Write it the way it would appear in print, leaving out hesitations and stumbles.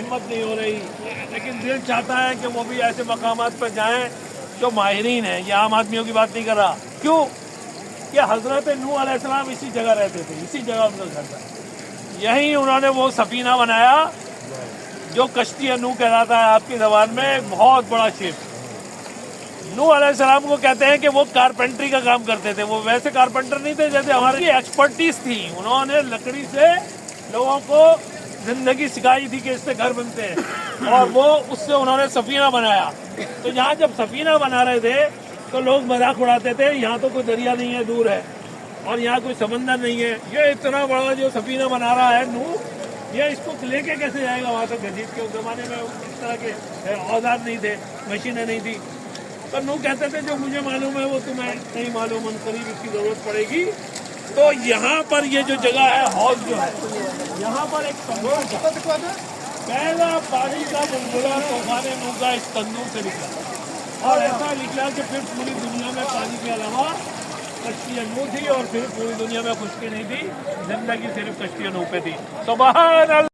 ہمت نہیں ہو رہی، لیکن دل چاہتا ہے کہ وہ بھی ایسے مقامات پہ جائیں جو ماہرین ہیں. یہ عام آدمیوں کی بات نہیں کر رہا. کیوں کہ حضرت نوح علیہ السلام اسی جگہ رہتے تھے، اسی جگہ ان کا گھر تھا. یہیں انہوں نے وہ سفینہ بنایا جو کشتی نوح کہلاتا ہے آپ کی زبان میں. ایک بہت بڑا شپ. نوح علیہ السلام کو کہتے ہیں کہ وہ کارپینٹری کا کام کرتے تھے. وہ ویسے کارپینٹر نہیں تھے جیسے ہماری ایکسپرٹیز تھی. انہوں نے لکڑی سے لوگوں کو زندگی سکھائی تھی کہ اس سے گھر بنتے ہیں، اور وہ اس سے انہوں نے سفینہ بنایا. تو یہاں جب سفینہ بنا رہے تھے تو لوگ مذاق اڑاتے تھے، یہاں تو کوئی دریا نہیں ہے، دور ہے، اور یہاں کوئی سمندر نہیں ہے. یہ اتنا بڑا جو سفینہ بنا رہا ہے نوح، یہ اس کو لے کے کیسے جائے گا وہاں تک گھسیٹ کے؟ اس زمانے میں اس طرح کے اوزار نہیں تھے، مشینیں نہیں تھی. تو نوح کہتے تھے جو مجھے معلوم ہے وہ تمہیں نہیں معلوم، ان قریب اس کی ضرورت پڑے گی. تو یہاں پر یہ جو جگہ ہے حوض جو ہے، یہاں پر ایک تندور تھا. پہلا پانی کا بلبلا طوفان نوح کا اس تندور سے نکلا، اور ایسا نکلا کہ پھر پوری دنیا میں پانی کے علاوہ کشتی نوح تھی، اور پھر پوری دنیا میں خشکی نہیں تھی. زندگی صرف کشتی نوح پہ تھی. سبحان اللہ.